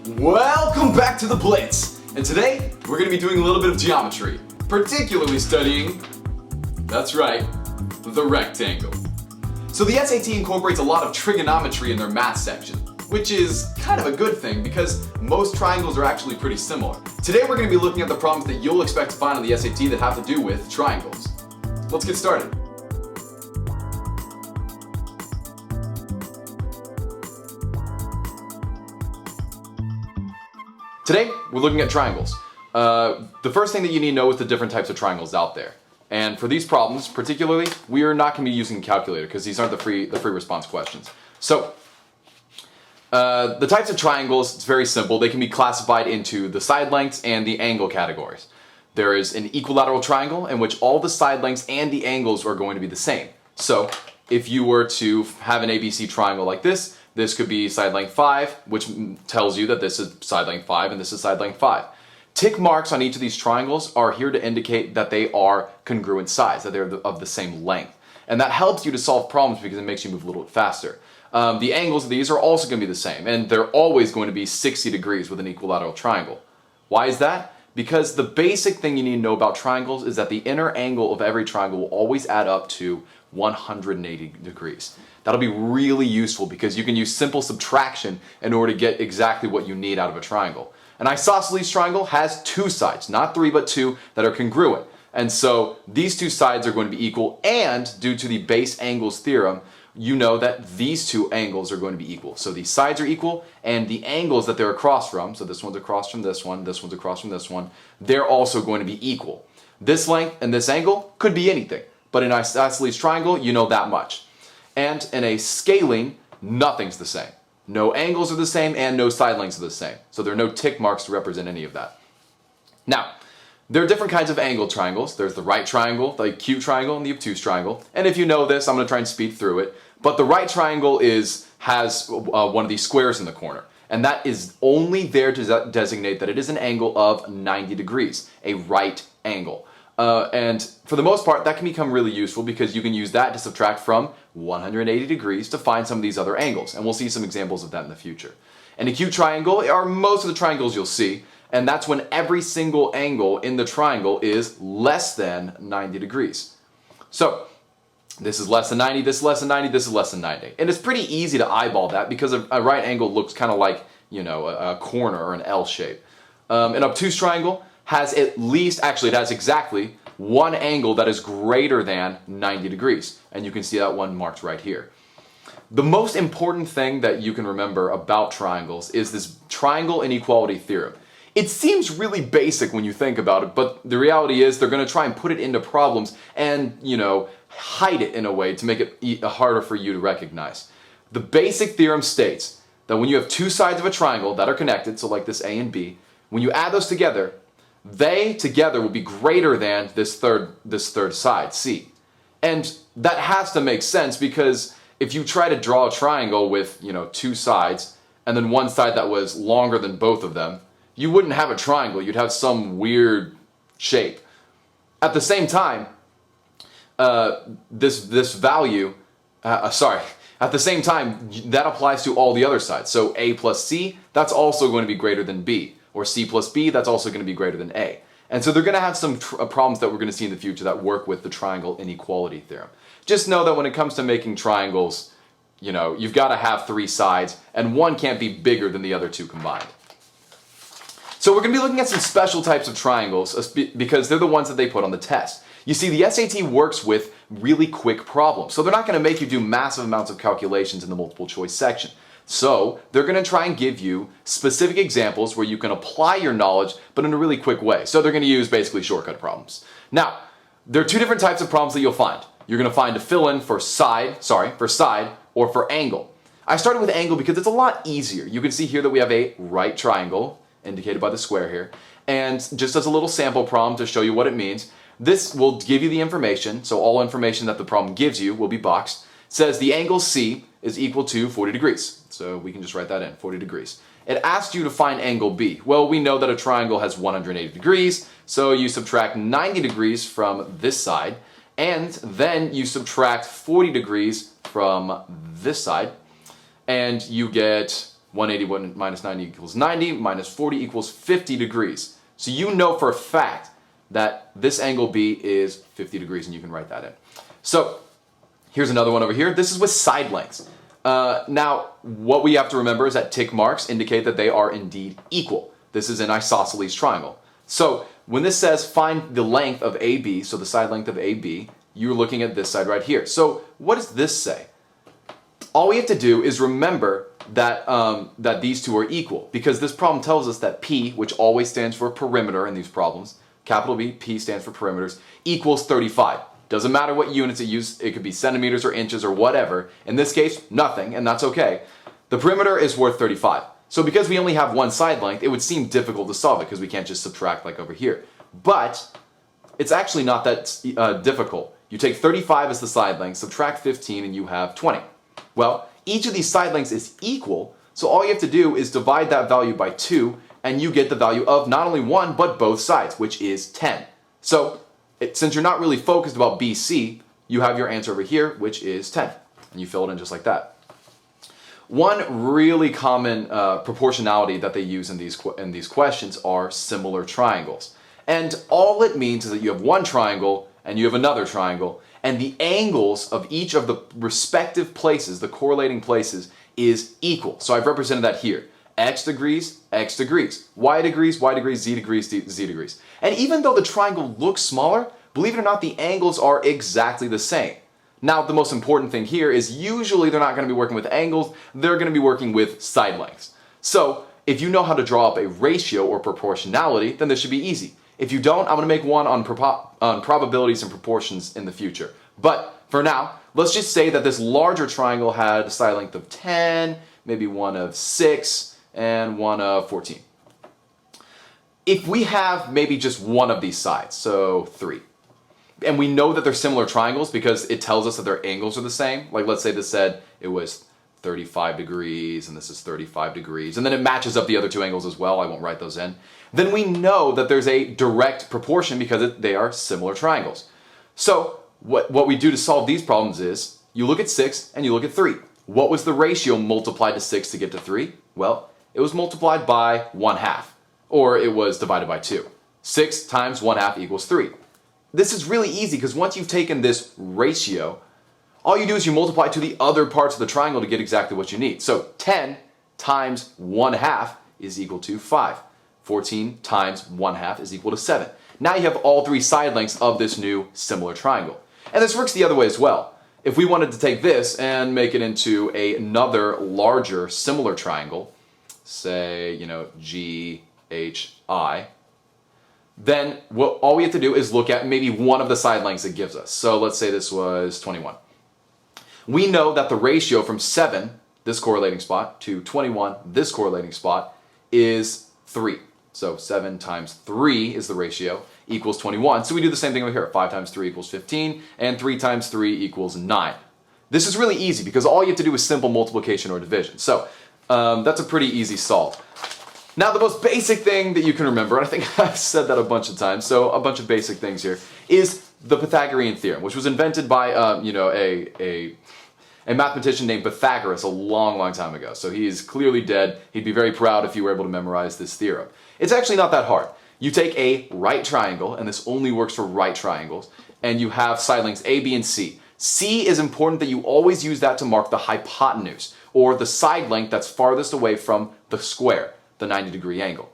Welcome back to the Blitz, and today we're going to be doing a little bit of geometry, particularly studying, that's right, the rectangle. So the SAT incorporates a lot of trigonometry in their math section, which is kind of a good thing because most triangles are actually pretty similar. Today we're going to be looking at the problems that you'll expect to find on the SAT that have to do with triangles. Let's get started. Today, we're looking at triangles. The first thing that you need to know is the different types of triangles out there. And for these problems, particularly, we are not going to be using a calculator because these aren't the free response questions. So, the types of triangles, it's very simple. They can be classified into the side lengths and the angle categories. There is an equilateral triangle in which all the side lengths and the angles are going to be the same. So, if you were to have an ABC triangle like this could be side length 5, which tells you that this is side length 5 and this is side length 5. Tick marks on each of these triangles are here to indicate that they are congruent sides, that they're of the same length. And that helps you to solve problems because it makes you move a little bit faster. The angles of these are also going to be the same, and they're always going to be 60 degrees with an equilateral triangle. Why is that? Because the basic thing you need to know about triangles is that the inner angle of every triangle will always add up to 180 degrees. That'll be really useful because you can use simple subtraction in order to get exactly what you need out of a triangle. An isosceles triangle has two sides, not three but two, that are congruent. And so these two sides are going to be equal, and due to the base angles theorem, you know that these two angles are going to be equal. So these sides are equal, and the angles that they're across from, so this one's across from this one's across from this one, they're also going to be equal. This length and this angle could be anything, but in an isosceles triangle, you know that much. And in a scaling, nothing's the same. No angles are the same and no side lengths are the same. So there are no tick marks to represent any of that. Now, there are different kinds of angle triangles. There's the right triangle, the acute triangle, and the obtuse triangle. And if you know this, I'm going to try and speed through it. But the right triangle has one of these squares in the corner. And that is only there to designate that it is an angle of 90 degrees, a right angle. And for the most part, that can become really useful because you can use that to subtract from 180 degrees to find some of these other angles. And we'll see some examples of that in the future. An acute triangle are most of the triangles you'll see, and that's when every single angle in the triangle is less than 90 degrees. So, this is less than 90, this is less than 90, this is less than 90. And it's pretty easy to eyeball that because a right angle looks kind of like, you know, a corner or an L shape. An obtuse triangle has at least, actually it has exactly one angle that is greater than 90 degrees. And you can see that one marked right here. The most important thing that you can remember about triangles is this triangle inequality theorem. It seems really basic when you think about it, but the reality is they're going to try and put it into problems and, you know, hide it in a way to make it harder for you to recognize. The basic theorem states that when you have two sides of a triangle that are connected, so like this A and B, when you add those together, they together will be greater than this third side, C. And that has to make sense because if you try to draw a triangle with, you know, two sides and then one side that was longer than both of them, you wouldn't have a triangle, you'd have some weird shape. At the same time, this value, at the same time, that applies to all the other sides. So A plus C, that's also going to be greater than B. Or C plus B, that's also going to be greater than A. And so they're going to have some problems that we're going to see in the future that work with the triangle inequality theorem. Just know that when it comes to making triangles, you know, you've got to have three sides, and one can't be bigger than the other two combined. So we're going to be looking at some special types of triangles because they're the ones that they put on the test. You see, the SAT works with really quick problems, so they're not going to make you do massive amounts of calculations in the multiple choice section. So they're going to try and give you specific examples where you can apply your knowledge, but in a really quick way. So they're going to use basically shortcut problems. Now, there are two different types of problems that you'll find. You're going to find a fill-in for side or for angle. I started with angle because it's a lot easier. You can see here that we have a right triangle, indicated by the square here. And just as a little sample problem to show you what it means, this will give you the information. So all information that the problem gives you will be boxed. It says the angle C is equal to 40 degrees. So we can just write that in, 40 degrees. It asks you to find angle B. Well, we know that a triangle has 180 degrees, so you subtract 90 degrees from this side, and then you subtract 40 degrees from this side, and you get 180 minus 90 equals 90, minus 40 equals 50 degrees. So you know for a fact that this angle B is 50 degrees, and you can write that in. So here's another one over here. This is with side lengths. Now, what we have to remember is that tick marks indicate that they are indeed equal. This is an isosceles triangle. So when this says find the length of AB, so the side length of AB, you're looking at this side right here. So what does this say? All we have to do is remember that, that these two are equal, because this problem tells us that P, which always stands for perimeter in these problems, capital B, P stands for perimeters, equals 35. Doesn't matter what units it uses, it could be centimeters or inches or whatever. In this case, nothing, and that's okay. The perimeter is worth 35. So because we only have one side length, it would seem difficult to solve it because we can't just subtract like over here. But it's actually not that difficult. You take 35 as the side length, subtract 15, and you have 20. Well, each of these side lengths is equal, so all you have to do is divide that value by 2, and you get the value of not only one, but both sides, which is 10. So since you're not really focused about BC, you have your answer over here, which is 10. And you fill it in just like that. One really common proportionality that they use in these questions are similar triangles. And all it means is that you have one triangle and you have another triangle, and the angles of each of the respective places, the correlating places, is equal. So I've represented that here. X degrees, y degrees, y degrees, z degrees, z degrees. And even though the triangle looks smaller, believe it or not, the angles are exactly the same. Now, the most important thing here is usually they're not going to be working with angles, they're going to be working with side lengths. So if you know how to draw up a ratio or proportionality, then this should be easy. If you don't, I'm going to make one on probabilities and proportions in the future. But for now, let's just say that this larger triangle had a side length of 10, maybe one of 6, and one of 14. If we have maybe just one of these sides, so 3, and we know that they're similar triangles because it tells us that their angles are the same, like let's say this said it was 35 degrees and this is 35 degrees, and then it matches up the other two angles as well, I won't write those in, then we know that there's a direct proportion because they are similar triangles. So what we do to solve these problems is you look at 6 and you look at 3. What was the ratio multiplied to 6 to get to 3? Well, it was multiplied by 1/2, or it was divided by 2. 6 times 1/2 equals 3. This is really easy because once you've taken this ratio, all you do is you multiply to the other parts of the triangle to get exactly what you need. So 10 times 1/2 is equal to 5. 14 times 1/2 is equal to 7. Now you have all three side lengths of this new similar triangle. And this works the other way as well. If we wanted to take this and make it into another larger similar triangle, say, GHI, then all we have to do is look at maybe one of the side lengths it gives us. So let's say this was 21. We know that the ratio from 7, this correlating spot, to 21, this correlating spot, is 3. So 7 times 3 is the ratio, equals 21. So we do the same thing over here. 5 times 3 equals 15, and 3 times 3 equals 9. This is really easy because all you have to do is simple multiplication or division. So that's a pretty easy solve. Now the most basic thing that you can remember, and I think I've said that a bunch of times, so a bunch of basic things here, is the Pythagorean theorem, which was invented by a mathematician named Pythagoras a long time ago. So he is clearly dead. He'd be very proud if you were able to memorize this theorem. It's actually not that hard. You take a right triangle, and this only works for right triangles, and you have side lengths A, B, and C. C is important that you always use that to mark the hypotenuse, or the side length that's farthest away from the square, the 90-degree angle.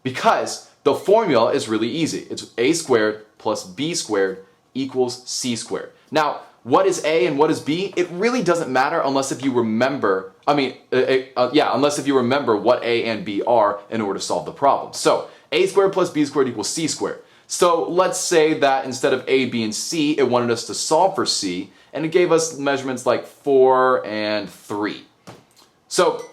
Because the formula is really easy. It's A squared plus B squared equals C squared. Now, what is A and what is B? It really doesn't matter unless if you remember, unless if you remember what A and B are in order to solve the problem. So, A squared plus B squared equals C squared. So let's say that instead of A, B, and C, it wanted us to solve for C, and it gave us measurements like 4 and 3. So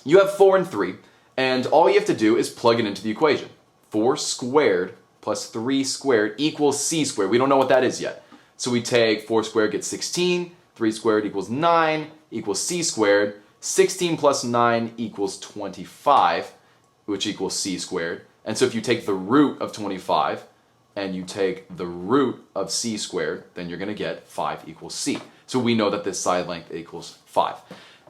you have 4 and 3, and all you have to do is plug it into the equation. 4 squared plus 3 squared equals C squared. We don't know what that is yet. So we take 4 squared gets 16, 3 squared equals 9, equals C squared. 16 plus 9 equals 25, which equals C squared. And so if you take the root of 25 and you take the root of C squared, then you're going to get 5 equals C. So we know that this side length equals 5.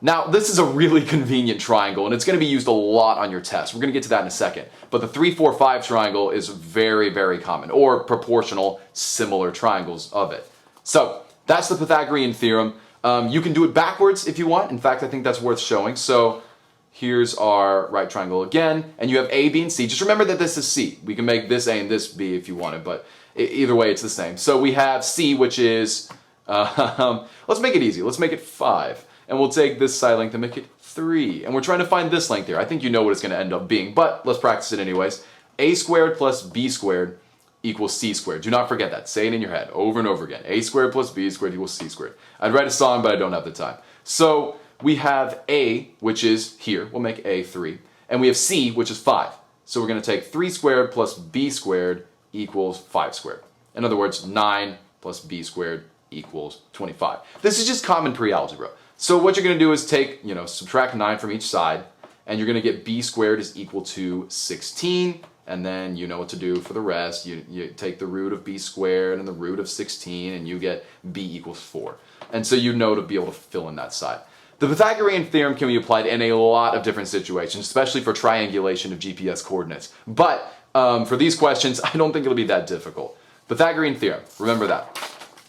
Now, this is a really convenient triangle, and it's going to be used a lot on your test. We're going to get to that in a second. But the 3, 4, 5 triangle is very, very common, or proportional, similar triangles of it. So that's the Pythagorean theorem. You can do it backwards if you want. In fact, I think that's worth showing. So here's our right triangle again, and you have A, B, and C. Just remember that this is C. We can make this A and this B if you wanted, but either way, it's the same. So we have C, which is, let's make it easy. Let's make it 5. And we'll take this side length and make it 3. And we're trying to find this length here. I think you know what it's going to end up being, but let's practice it anyways. A squared plus B squared equals C squared. Do not forget that. Say it in your head over and over again. A squared plus B squared equals C squared. I'd write a song, but I don't have the time. So we have A, which is here. We'll make A 3. And we have C, which is 5. So we're going to take 3 squared plus B squared equals 5 squared. In other words, 9 plus B squared equals 25. This is just common pre-algebra. So what you're going to do is take, subtract 9 from each side, and you're going to get B squared is equal to 16, and then you know what to do for the rest. You take the root of B squared and the root of 16, and you get B equals 4. And so you know to be able to fill in that side. The Pythagorean theorem can be applied in a lot of different situations, especially for triangulation of GPS coordinates. But for these questions, I don't think it'll be that difficult. Pythagorean theorem, remember that.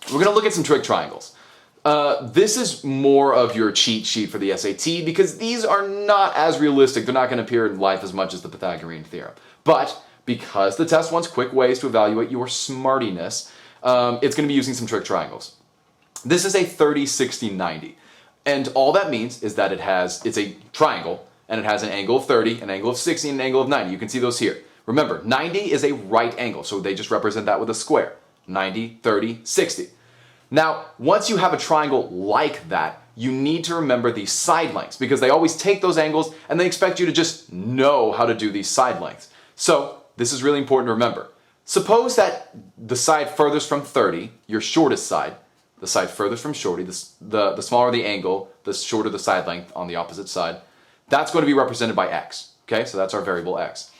We're going to look at some trig triangles. This is more of your cheat sheet for the SAT because these are not as realistic. They're not going to appear in life as much as the Pythagorean theorem. But because the test wants quick ways to evaluate your smartiness, it's going to be using some trig triangles. This is a 30, 60, 90. And all that means is that it's a triangle, and it has an angle of 30, an angle of 60, and an angle of 90. You can see those here. Remember, 90 is a right angle, so they just represent that with a square. 90, 30, 60. Now, once you have a triangle like that, you need to remember these side lengths because they always take those angles and they expect you to just know how to do these side lengths. So, this is really important to remember. Suppose that the side furthest from 30, your shortest side, the side furthest from shorty, the smaller the angle, the shorter the side length on the opposite side, that's going to be represented by x. Okay, so that's our variable x.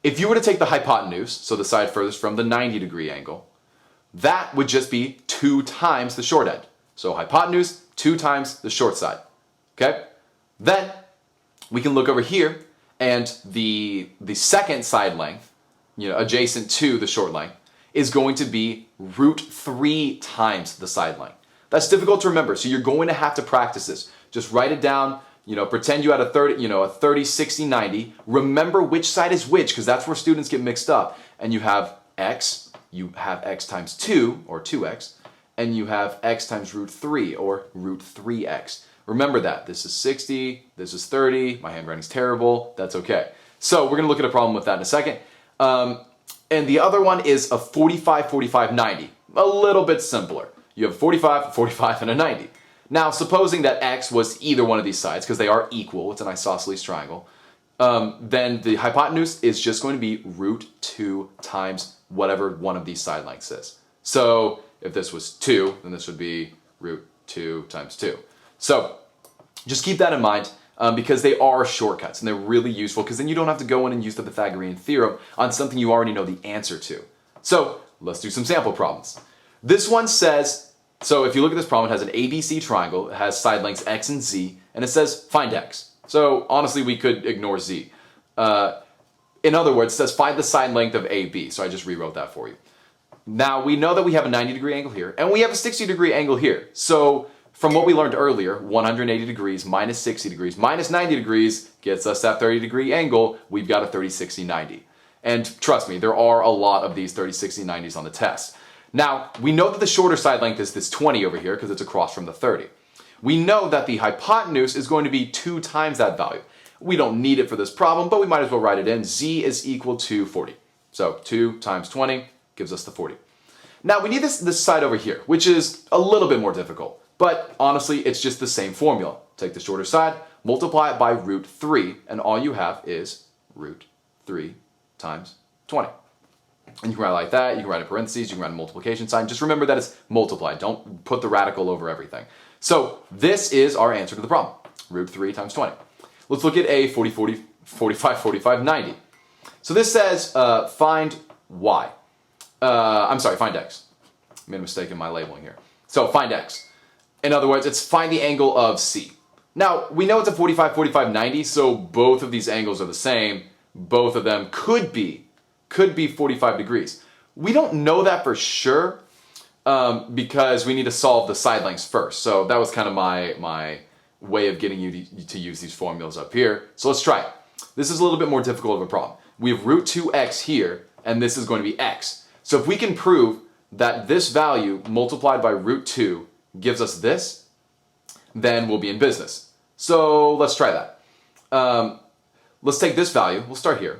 If you were to take the hypotenuse, so the side furthest from the 90-degree angle, that would just be 2 times the short end. So hypotenuse, 2 times the short side. Okay? Then we can look over here, and the second side length, adjacent to the short length, is going to be root 3 times the side length. That's difficult to remember, so you're going to have to practice this. Just write it down, pretend you had a 30, 60, 90. Remember which side is which, because that's where students get mixed up. And you have x times 2, or 2x, and you have x times root 3, or root 3x. Remember that. This is 60, this is 30, my handwriting's terrible, that's okay. So we're going to look at a problem with that in a second. And the other one is a 45, 45, 90. A little bit simpler. You have 45, 45, and a 90. Now, supposing that x was either one of these sides, because they are equal, it's an isosceles triangle, then the hypotenuse is just going to be root 2 times whatever one of these side lengths is. So if this was 2, then this would be root 2 times 2. So just keep that in mind because they are shortcuts and they're really useful because then you don't have to go in and use the Pythagorean theorem on something you already know the answer to. So let's do some sample problems. This one says, so if you look at this problem, it has an ABC triangle, it has side lengths x and z, and it says find x. So honestly, we could ignore z. In other words, it says find the side length of AB. So I just rewrote that for you. Now we know that we have a 90-degree angle here, and we have a 60-degree angle here. So from what we learned earlier, 180 degrees minus 60 degrees minus 90 degrees gets us that 30-degree angle. We've got a 30, 60, 90. And trust me, there are a lot of these 30, 60, 90s on the test. Now, we know that the shorter side length is this 20 over here because it's across from the 30. We know that the hypotenuse is going to be 2 times that value. We don't need it for this problem, but we might as well write it in. Z is equal to 40. So 2 times 20 gives us the 40. Now, we need this side over here, which is a little bit more difficult. But honestly, it's just the same formula. Take the shorter side, multiply it by root 3, and all you have is root 3 times 20. And you can write it like that, you can write in parentheses, you can write a multiplication sign. Just remember that it's multiplied. Don't put the radical over everything. So this is our answer to the problem, root 3 times 20. Let's look at a 40, 40, 45, 45, 90. So this says find y. Find x. I made a mistake in my labeling here. So find x. In other words, it's find the angle of C. Now, we know it's a 45, 45, 90, so both of these angles are the same. Both of them could be 45 degrees. We don't know that for sure because we need to solve the side lengths first. So that was kind of my way of getting you to use these formulas up here. So let's try it. This is a little bit more difficult of a problem. We have root 2x here, and this is going to be x. So if we can prove that this value multiplied by root 2 gives us this, then we'll be in business. So let's try that. Let's take this value, we'll start here,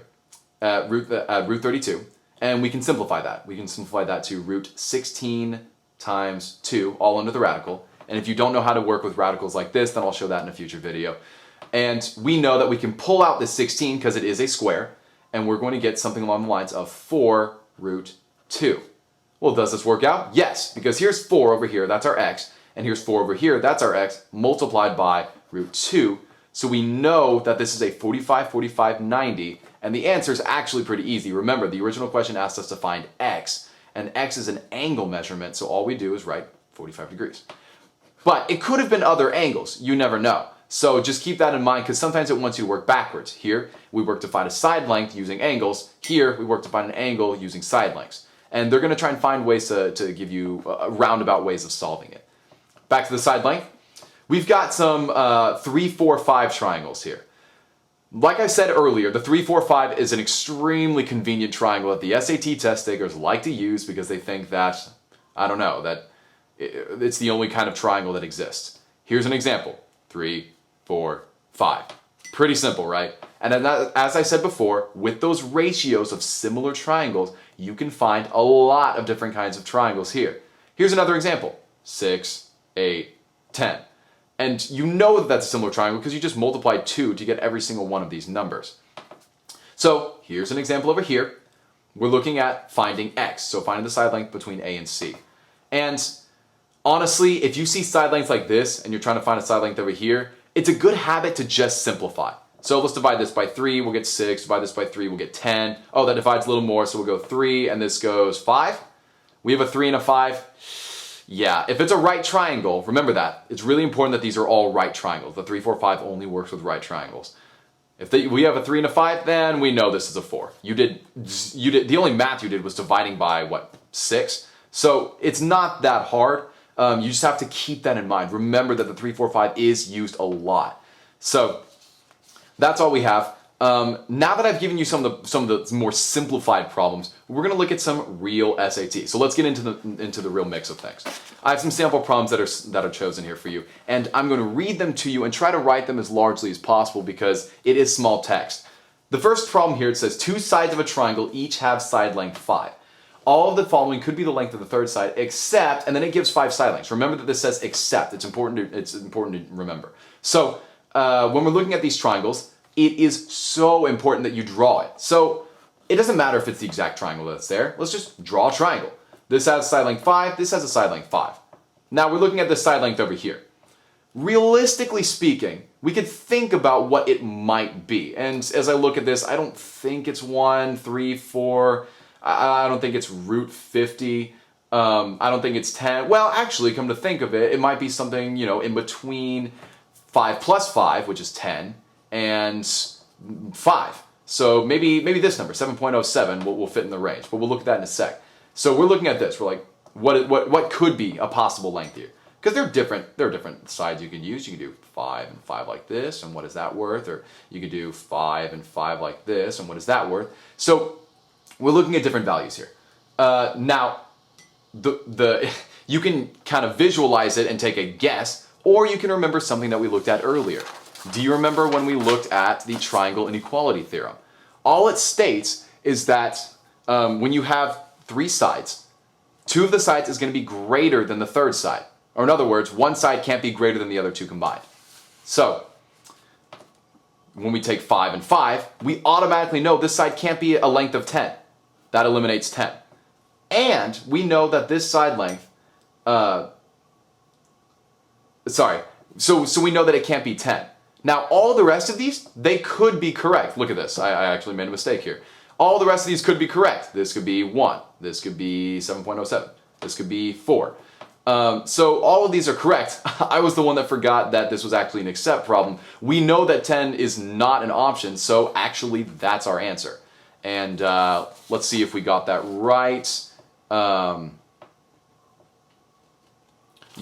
at root 32, and we can simplify that. We can simplify that to root 16 times 2, all under the radical. And if you don't know how to work with radicals like this, then I'll show that in a future video. And we know that we can pull out this 16 because it is a square, and we're going to get something along the lines of 4 root 2. Well, does this work out? Yes, because here's 4 over here, that's our x, and here's 4 over here, that's our x, multiplied by root 2. So we know that this is a 45, 45, 90, and the answer is actually pretty easy. Remember, the original question asked us to find x, and x is an angle measurement, so all we do is write 45 degrees. But it could have been other angles, you never know. So just keep that in mind because sometimes it wants you to work backwards. Here, we work to find a side length using angles. Here, we work to find an angle using side lengths. And they're going to try and find ways to give you roundabout ways of solving it. Back to the side length. We've got some 3, 4, 5 triangles here. Like I said earlier, the 3, 4, 5 is an extremely convenient triangle that the SAT test takers like to use because they think that, I don't know, that it's the only kind of triangle that exists. Here's an example. 3, 4, 5. Pretty simple, right? And as I said before, with those ratios of similar triangles, you can find a lot of different kinds of triangles here. Here's another example. 6, 8, 10. And you know that that's a similar triangle because you just multiply 2 to get every single one of these numbers. So here's an example over here. We're looking at finding x, so finding the side length between A and C. And honestly, if you see side lengths like this and you're trying to find a side length over here, it's a good habit to just simplify. So let's divide this by 3, we'll get 6, divide this by 3, we'll get 10. Oh, that divides a little more, so we'll go 3, and this goes 5. We have a 3 and a 5. Yeah, if it's a right triangle, remember that. It's really important that these are all right triangles. The 3, 4, 5 only works with right triangles. If we have a 3 and a 5, then we know this is a 4. You did, the only math you did was dividing by, what, 6? So it's not that hard. You just have to keep that in mind. Remember that the 3, 4, 5 is used a lot. So that's all we have. Now that I've given you some of the more simplified problems, we're going to look at some real SAT. So let's get into the real mix of things. I have some sample problems that are chosen here for you, and I'm going to read them to you and try to write them as largely as possible because it is small text. The first problem here, it says 2 sides of a triangle each have side length 5. All of the following could be the length of the third side, except, and then it gives 5 side lengths. Remember that this says except. It's important to remember. So when we're looking at these triangles, it is so important that you draw it. So it doesn't matter if it's the exact triangle that's there. Let's just draw a triangle. This has side length 5, this has a side length 5. Now we're looking at this side length over here. Realistically speaking, we could think about what it might be. And as I look at this, I don't think it's 1, 3, 4. I don't think it's root 50. I don't think it's 10. Well, actually, come to think of it, it might be something, in between 5 plus 5, which is 10, and 5. So maybe this number, 7.07, will fit in the range, but we'll look at that in a sec. So we're looking at this. We're like, what could be a possible length here? Because there are different sides you can use. You can do 5 and 5 like this, and what is that worth? Or you could do 5 and 5 like this, and what is that worth? So we're looking at different values here. Now, you can kind of visualize it and take a guess, or you can remember something that we looked at earlier. Do you remember when we looked at the triangle inequality theorem? All it states is that when you have 3 sides, 2 of the sides is going to be greater than the third side. Or in other words, one side can't be greater than the other 2 combined. So when we take 5 and 5, we automatically know this side can't be a length of 10. That eliminates 10. And we know that this side length, so we know that it can't be 10. Now, all the rest of these, they could be correct. Look at this. I actually made a mistake here. All the rest of these could be correct. This could be 1. This could be 7.07. This could be 4. So all of these are correct. I was the one that forgot that this was actually an except problem. We know that 10 is not an option, so actually that's our answer. And let's see if we got that right.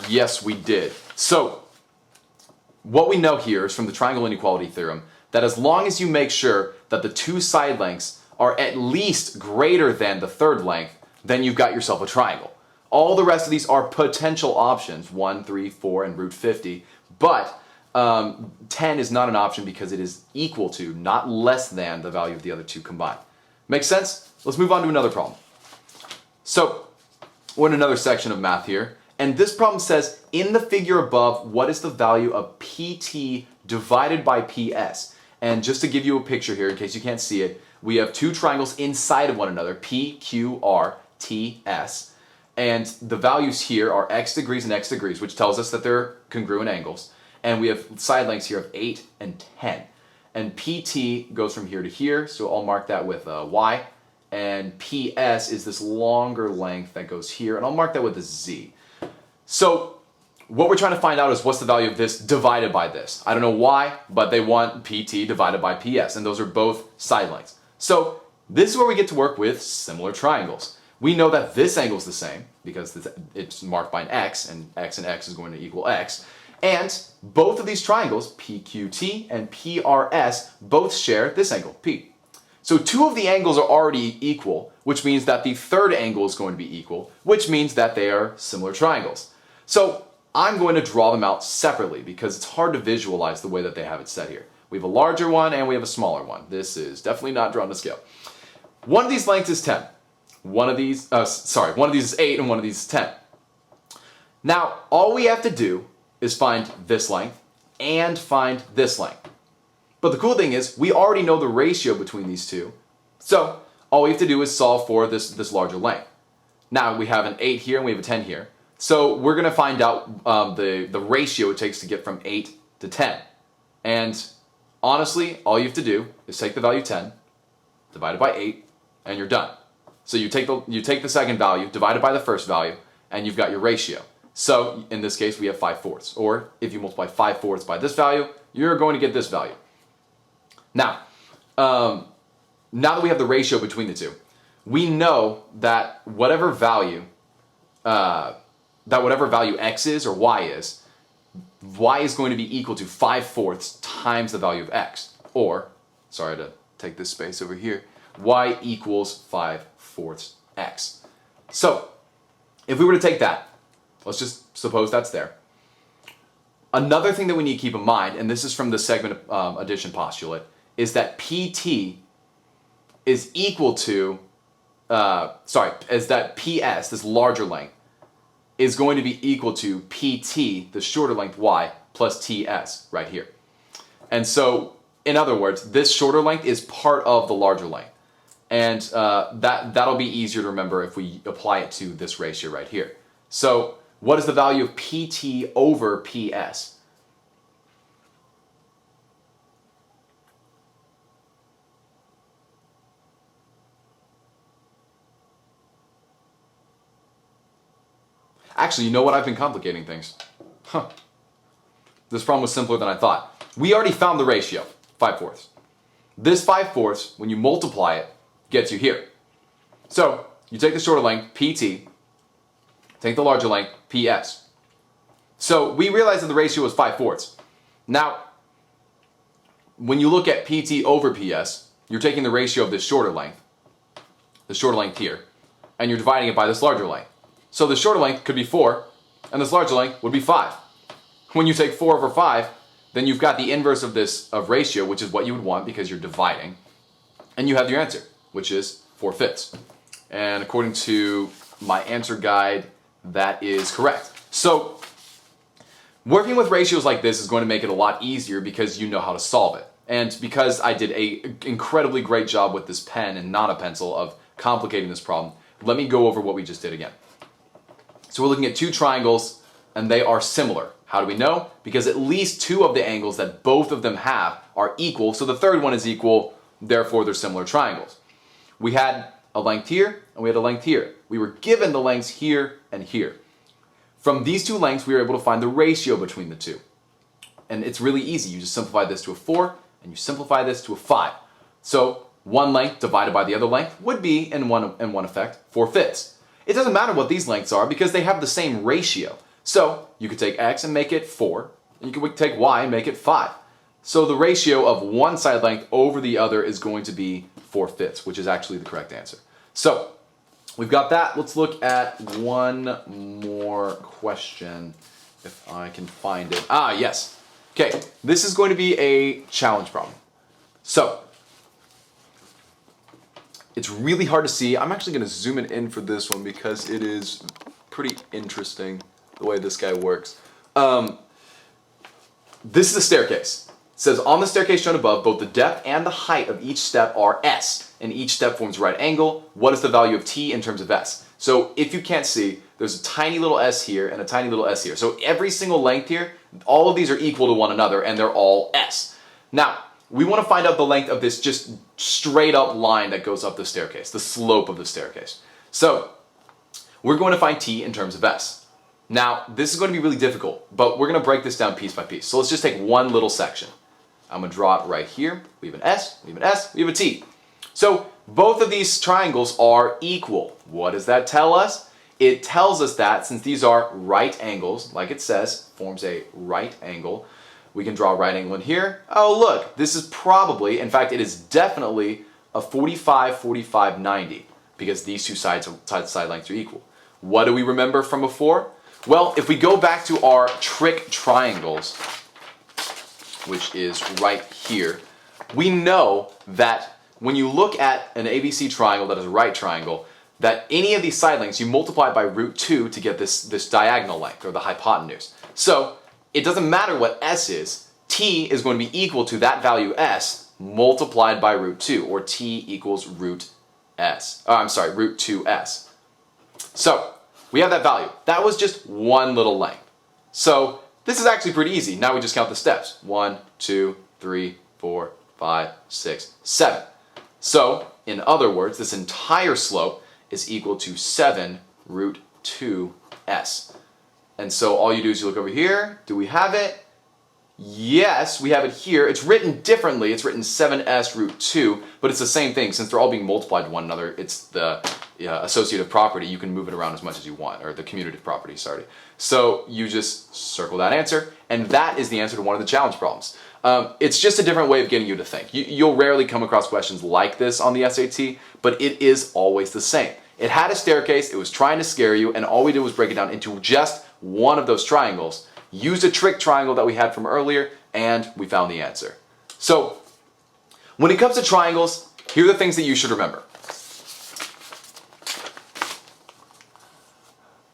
Yes, we did. So what we know here is from the triangle inequality theorem that as long as you make sure that the two side lengths are at least greater than the third length, then you've got yourself a triangle. All the rest of these are potential options, 1, 3, 4, and root 50, but 10 is not an option because it is equal to, not less than, the value of the other two combined. Make sense? Let's move on to another problem. So, we're in another section of math here, and this problem says, in the figure above, what is the value of PT divided by PS? And just to give you a picture here, in case you can't see it, we have two triangles inside of one another, P, Q, R, T, S. And the values here are x degrees and x degrees, which tells us that they're congruent angles. And we have side lengths here of 8 and 10. And PT goes from here to here, so I'll mark that with a Y. And PS is this longer length that goes here, and I'll mark that with a Z. So what we're trying to find out is what's the value of this divided by this. I don't know why, but they want PT divided by PS, and those are both side lengths. So this is where we get to work with similar triangles. We know that this angle is the same because it's marked by an x and x is going to equal x. And both of these triangles, PQT and PRS, both share this angle, P. So two of the angles are already equal, which means that the third angle is going to be equal, which means that they are similar triangles. So I'm going to draw them out separately because it's hard to visualize the way that they have it set here. We have a larger one and we have a smaller one. This is definitely not drawn to scale. One of these lengths is 10. One of these is 8 and one of these is 10. Now, all we have to do is find this length and find this length. But the cool thing is, we already know the ratio between these two. So, all we have to do is solve for this larger length. Now, we have an 8 here and we have a 10 here. So, we're going to find out the ratio it takes to get from 8 to 10. And honestly, all you have to do is take the value 10, divide it by 8, and you're done. So you take the second value, divide it by the first value, and you've got your ratio. So in this case, we have 5/4. Or if you multiply 5/4 by this value, you're going to get this value. Now that we have the ratio between the two, we know that whatever value x is or y is going to be equal to 5/4 times the value of x. Or, sorry to take this space over here, y equals 5/4 x. So, if we were to take that, let's just suppose that's there. Another thing that we need to keep in mind, and this is from the segment addition postulate, is that PT is equal to, is that PS, this larger length, is going to be equal to PT, the shorter length y, plus TS, right here. And so, in other words, this shorter length is part of the larger length. And that'll be easier to remember if we apply it to this ratio right here. So what is the value of PT over PS? Actually, you know what? I've been complicating things. This problem was simpler than I thought. We already found the ratio, 5/4. This 5/4, when you multiply it, gets you here. So, you take the shorter length, PT, take the larger length, PS. So, we realized that the ratio was 5/4. Now, when you look at PT over PS, you're taking the ratio of this shorter length here, and you're dividing it by this larger length. So the shorter length could be 4, and this larger length would be 5. When you take 4 over 5, then you've got the inverse of ratio, which is what you would want because you're dividing, and you have your answer, which is 4/5. And according to my answer guide, that is correct. So working with ratios like this is going to make it a lot easier because you know how to solve it. And because I did an incredibly great job with this pen and not a pencil of complicating this problem, let me go over what we just did again. So we're looking at two triangles, and they are similar. How do we know? Because at least two of the angles that both of them have are equal, so the third one is equal, therefore they're similar triangles. We had a length here, and we had a length here. We were given the lengths here and here. From these two lengths, we were able to find the ratio between the two. And it's really easy. You just simplify this to a 4, and you simplify this to a 5. So one length divided by the other length would be, in one effect, 4/5. It doesn't matter what these lengths are because they have the same ratio. So you could take x and make it 4, and you could take y and make it 5. So the ratio of one side length over the other is going to be 4/5, which is actually the correct answer. So we've got that. Let's look at one more question, if I can find it. Ah, yes. Okay, this is going to be a challenge problem. So it's really hard to see. I'm actually going to zoom it in for this one because it is pretty interesting the way this guy works. This is a staircase. It says, on the staircase shown above, both the depth and the height of each step are s, and each step forms a right angle. What is the value of t in terms of s? So if you can't see, there's a tiny little s here and a tiny little s here. So every single length here, all of these are equal to one another, and they're all s. Now, we want to find out the length of this just straight up line that goes up the staircase, the slope of the staircase. So we're going to find t in terms of s. Now, this is going to be really difficult, but we're going to break this down piece by piece. So let's just take one little section. I'm going to draw it right here. We have an S, we have an S, we have a T. So both of these triangles are equal. What does that tell us? It tells us that since these are right angles, like it says, forms a right angle, we can draw a right angle in here. Oh, look, this is probably, in fact, it is definitely a 45, 45, 90, because these two side lengths are equal. What do we remember from before? Well, if we go back to our trick triangles, which is right here, we know that when you look at an ABC triangle that is a right triangle, that any of these side lengths, you multiply by √2 to get this diagonal length, or the hypotenuse. So it doesn't matter what s is, t is going to be equal to that value s multiplied by √2, or t equals √2s. So we have that value. That was just one little length. So this is actually pretty easy. Now we just count the steps. 1, 2, 3, 4, 5, 6, 7. So, in other words, this entire slope is equal to 7 √2s. And so all you do is you look over here. Do we have it? Yes, we have it here. It's written differently. It's written 7s √2, but it's the same thing. Since they're all being multiplied to one another, it's the associative property. You can move it around as much as you want, or the commutative property, sorry. So you just circle that answer, and that is the answer to one of the challenge problems. It's just a different way of getting you to think. You'll rarely come across questions like this on the SAT, but it is always the same. It had a staircase, it was trying to scare you, and all we did was break it down into just one of those triangles, used a trick triangle that we had from earlier, and we found the answer. So, when it comes to triangles, here are the things that you should remember.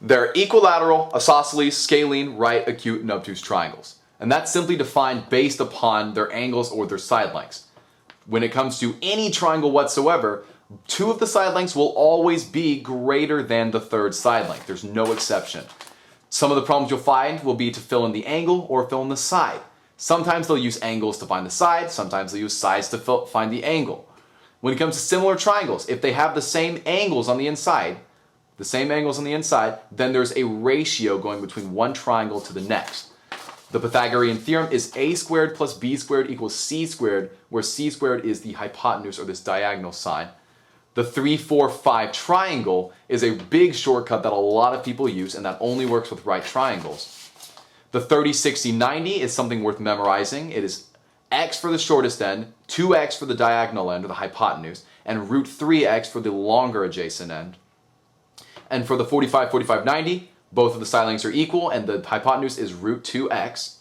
They're equilateral, isosceles, scalene, right, acute, and obtuse triangles. And that's simply defined based upon their angles or their side lengths. When it comes to any triangle whatsoever, two of the side lengths will always be greater than the third side length. There's no exception. Some of the problems you'll find will be to fill in the angle or fill in the side. Sometimes they'll use angles to find the side, sometimes they'll use sides to find the angle. When it comes to similar triangles, if they have the same angles on the inside, then there's a ratio going between one triangle to the next. The Pythagorean theorem is a squared plus b squared equals c squared, where c squared is the hypotenuse, or this diagonal side. The 3, 4, 5 triangle is a big shortcut that a lot of people use, and that only works with right triangles. The 30, 60, 90 is something worth memorizing. It is x for the shortest end, 2x for the diagonal end, or the hypotenuse, and √3x for the longer adjacent end. And for the 45, 45, 90, both of the side lengths are equal, and the hypotenuse is √2x.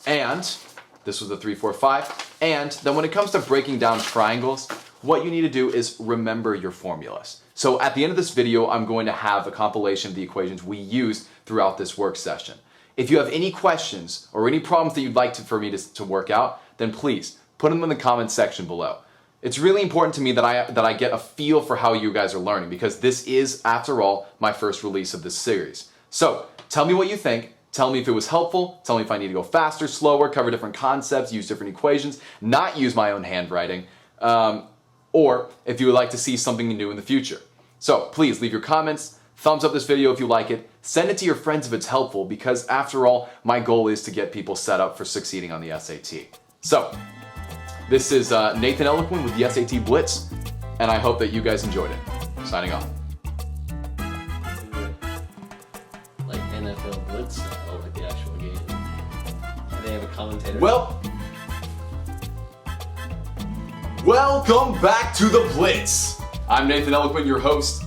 And this was the 3, 4, 5. And then when it comes to breaking down triangles, what you need to do is remember your formulas. So at the end of this video, I'm going to have a compilation of the equations we used throughout this work session. If you have any questions or any problems that you'd like for me to work out, then please put them in the comments section below. It's really important to me that I get a feel for how you guys are learning, because this is, after all, my first release of this series. So tell me what you think. Tell me if it was helpful. Tell me if I need to go faster, slower, cover different concepts, use different equations, not use my own handwriting, or if you would like to see something new in the future. So please leave your comments. thumbs up this video if you like it, send it to your friends if it's helpful, because after all, my goal is to get people set up for succeeding on the SAT. So, this is Nathan Eloquin with the SAT Blitz, and I hope that you guys enjoyed it. Signing off. Like NFL Blitz style, like the actual game. And they have a commentator. Well, welcome back to the Blitz. I'm Nathan Eloquin, your host,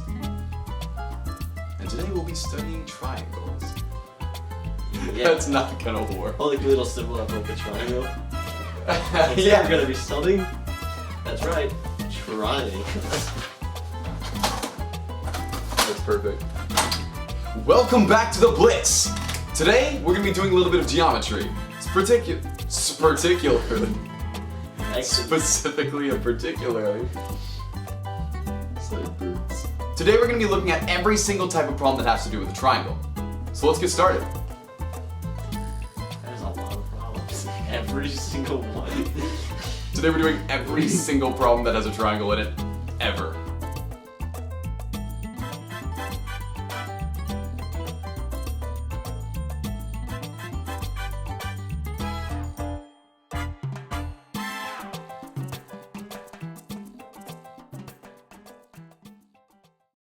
and today we'll be studying triangles. Yeah. That's not gonna work. Oh, like a little symbol of like a triangle. Yeah. We're gonna be studying. That's right, triangles. That's perfect. Welcome back to the Blitz. Today we're gonna be doing a little bit of geometry. Particularly. Specifically and particularly. Today we're going to be looking at every single type of problem that has to do with a triangle. So let's get started. There's a lot of problems. Every single one. Today we're doing every single problem that has a triangle in it, ever.